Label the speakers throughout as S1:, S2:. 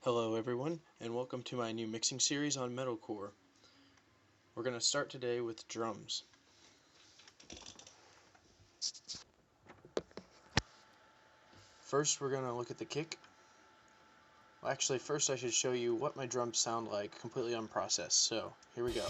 S1: Hello everyone, and welcome to my new mixing series on Metalcore. We're going to start today with drums. First we're going to look at the kick. Well, actually first I should show you what my drums sound like completely unprocessed, so here we go.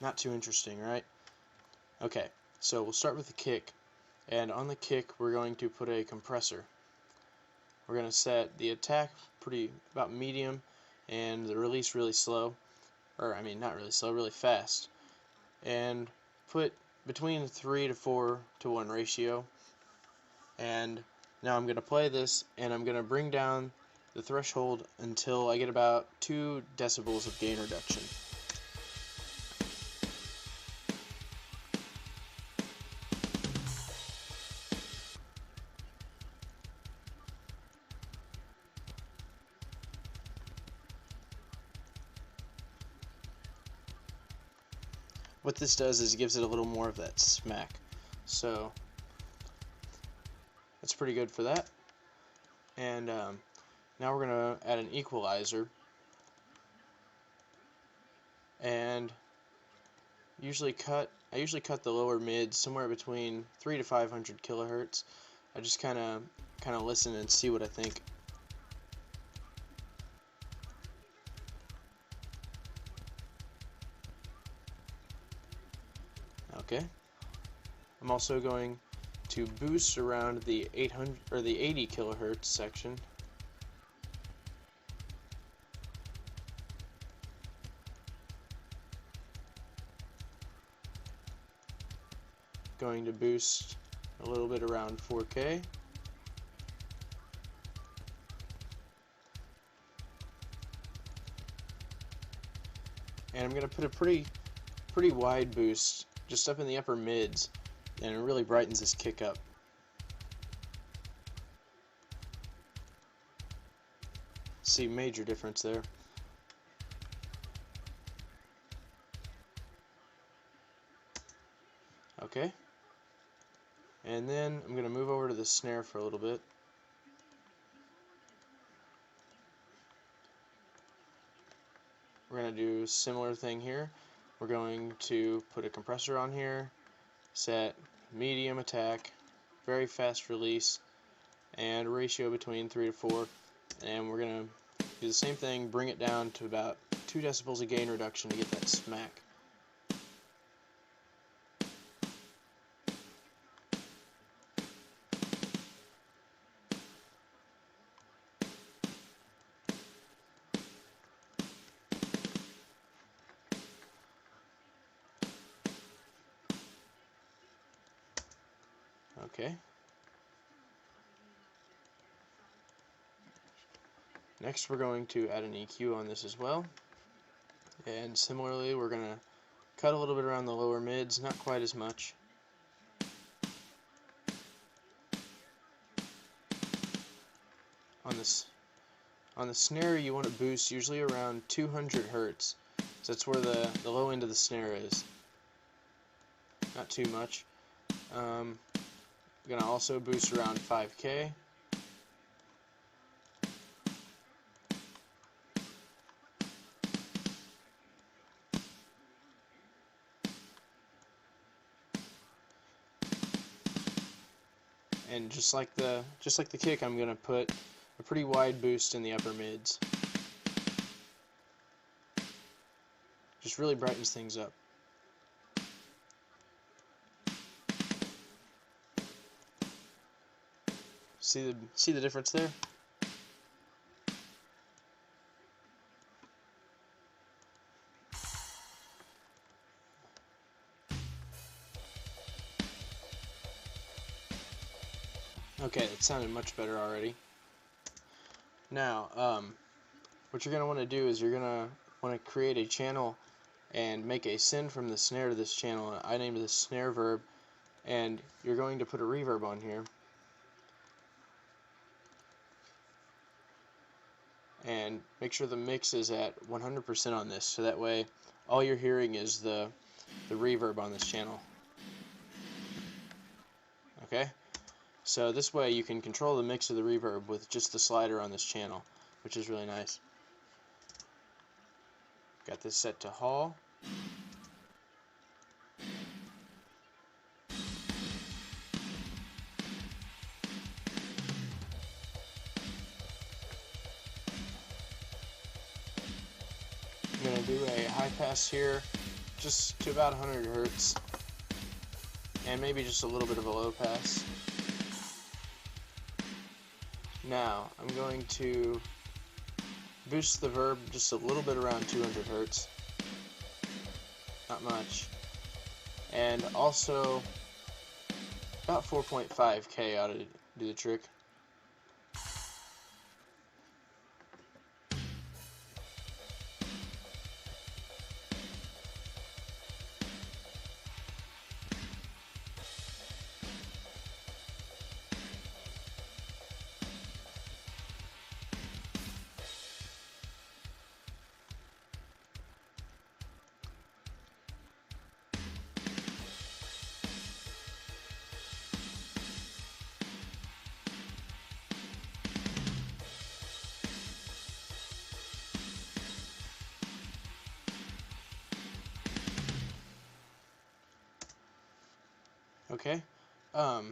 S1: Not too interesting, right? Okay, so we'll start with the kick, and on the kick we're going to put a compressor. We're going to set the attack about medium and the release really slow, or I mean not really slow, really fast, and put between 3 to 4 to 1 ratio. And now I'm going to play this, and I'm going to bring down the threshold until I get about 2 decibels of gain reduction. What this does is it gives it a little more of that smack, so that's pretty good for that. And now we're going to add an equalizer, and I usually cut the lower mids somewhere between 3 to 500 kilohertz. I just kind of listen and see what I think. Okay. I'm also going to boost around the 800 or the 80 kilohertz section. Going to boost a little bit around 4K. And I'm going to put a pretty wide boost just up in the upper mids, and it really brightens this kick up. See major difference there. Okay. And then I'm going to move over to the snare for a little bit. We're going to do a similar thing here. We're going to put a compressor on here, set medium attack, very fast release, and a ratio between 3 to 4. And we're going to do the same thing, bring it down to about 2 decibels of gain reduction to get that smack. Okay. Next we're going to add an EQ on this as well. And similarly we're going to cut a little bit around the lower mids, not quite as much. On the snare you want to boost usually around 200 hertz. So that's where the low end of the snare is. Not too much. I'm going to also boost around 5K. And just like the kick, I'm going to put a pretty wide boost in the upper mids. Just really brightens things up. See the difference there? Okay, it sounded much better already. Now, what you're going to want to do is you're going to want to create a channel and make a send from the snare to this channel. I named this snare verb, and you're going to put a reverb on here. and make sure the mix is at 100% on this, so that way all you're hearing is the reverb on this channel. Okay, so this way you can control the mix of the reverb with just the slider on this channel, which is really nice. Got this set to Hall. I'm going to do a high pass here, just to about 100 Hertz, and maybe just a little bit of a low pass. Now, I'm going to boost the verb just a little bit around 200 Hertz, not much, and also about 4.5K ought to do the trick. Okay, now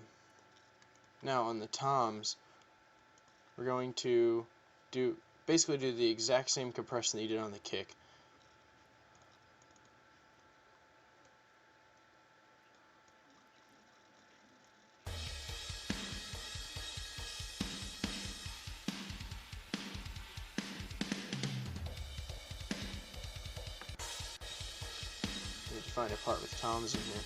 S1: on the toms, we're going to basically do the exact same compression that you did on the kick. I need to find a part with toms in here.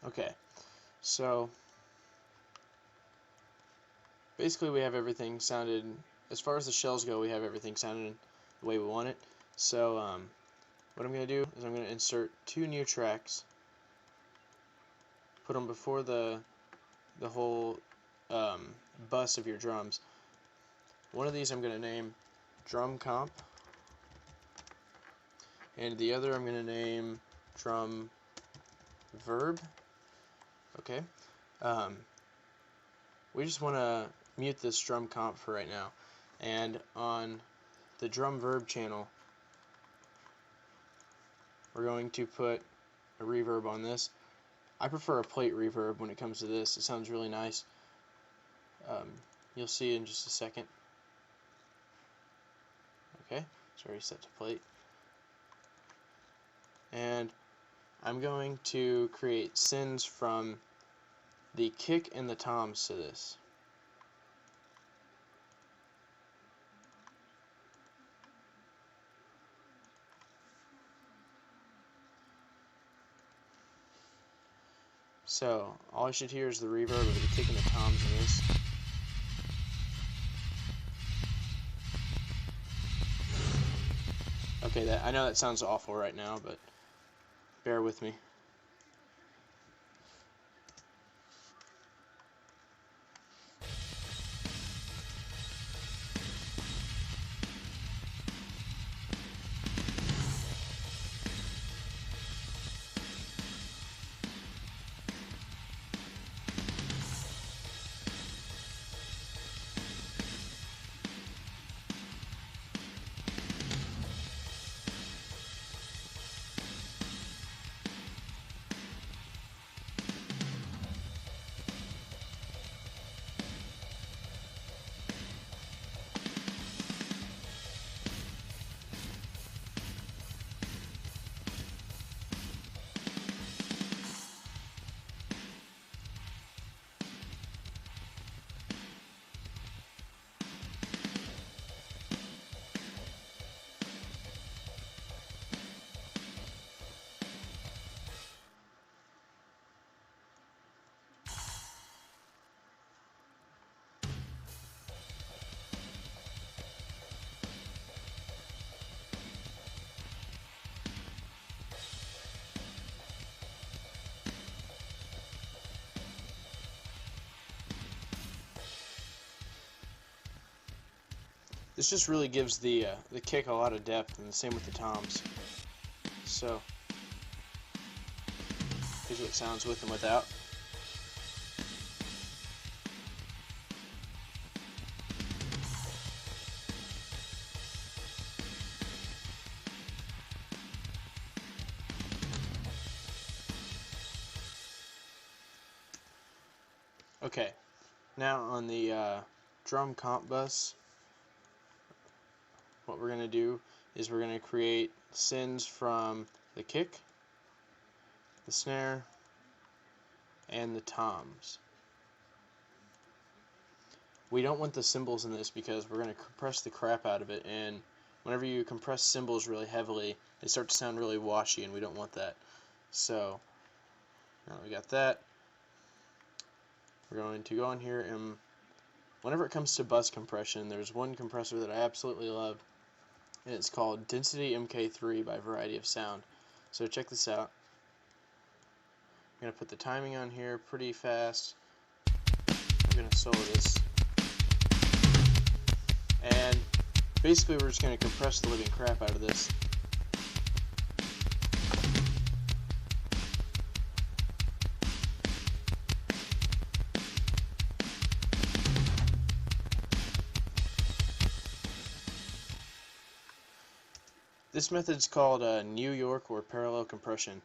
S1: Okay, so basically we have everything sounded, as far as the shells go, we have everything sounded the way we want it. So what I'm going to do is I'm going to insert 2 new tracks, put them before the whole bus of your drums. One of these I'm going to name Drum Comp, and the other I'm going to name Drum Verb. Okay, we just want to mute this drum comp for right now, and on the drum verb channel we're going to put a reverb on this. I prefer a plate reverb when it comes to this. It sounds really nice. You'll see in just a second. Okay, it's already set to plate, and I'm going to create sends from the kick and the toms to this. So all I should hear is the reverb of the kick and the toms in this. Okay, I know that sounds awful right now, but bear with me. this just really gives the kick a lot of depth, and the same with the toms. So here's what it sounds with and without. Okay, now on the drum comp bus, what we're going to do is we're going to create sends from the kick, the snare, and the toms. We don't want the cymbals in this because we're going to compress the crap out of it, and whenever you compress cymbals really heavily, they start to sound really washy, and we don't want that. So, now that we got that, we're going to go in here, and whenever it comes to bus compression, there's one compressor that I absolutely love, and it's called Density MK3 by Variety of Sound. So check this out. I'm going to put the timing on here pretty fast. I'm going to solo this. And basically we're just going to compress the living crap out of this. This method's called New York or parallel compression.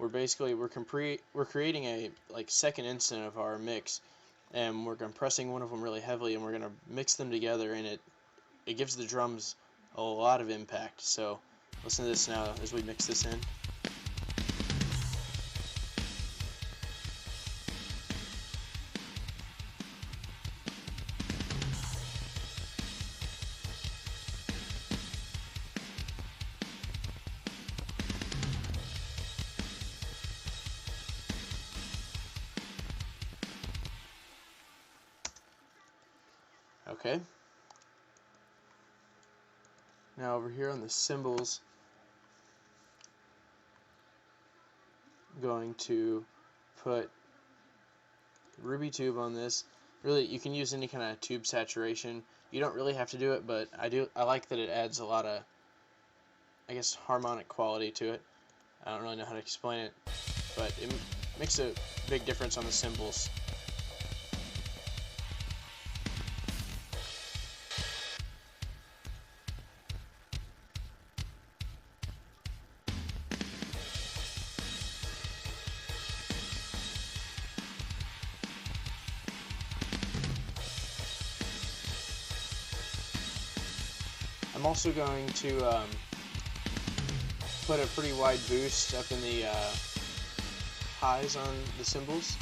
S1: We're creating a second instant of our mix, and we're compressing one of them really heavily, and we're going to mix them together, and it gives the drums a lot of impact. So listen to this now as we mix this in. Okay. Now over here on the cymbals, I'm going to put ruby tube on this. Really, you can use any kind of tube saturation. You don't really have to do it, but I like that it adds a lot of, I guess, harmonic quality to it. I don't really know how to explain it, but it makes a big difference on the cymbals. I'm also going to put a pretty wide boost up in the highs on the cymbals.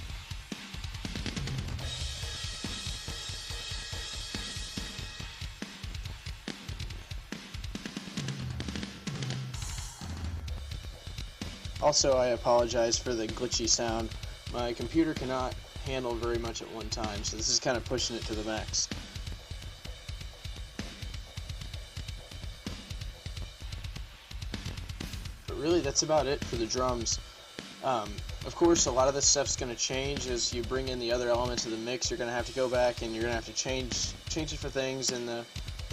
S1: Also, I apologize for the glitchy sound. My computer cannot handle very much at one time, so this is kind of pushing it to the max. Really, that's about it for the drums. Of course, a lot of this stuff's going to change as you bring in the other elements of the mix. You're going to have to go back and you're going to have to change it for things in the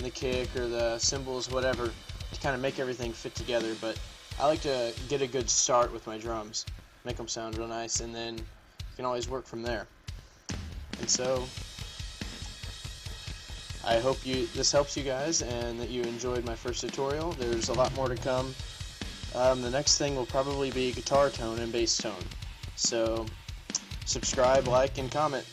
S1: kick or the cymbals, whatever, to kind of make everything fit together. But I like to get a good start with my drums, make them sound real nice, and then you can always work from there. And so I hope this helps you guys and that you enjoyed my first tutorial. There's a lot more to come. The next thing will probably be guitar tone and bass tone. So subscribe, like, and comment.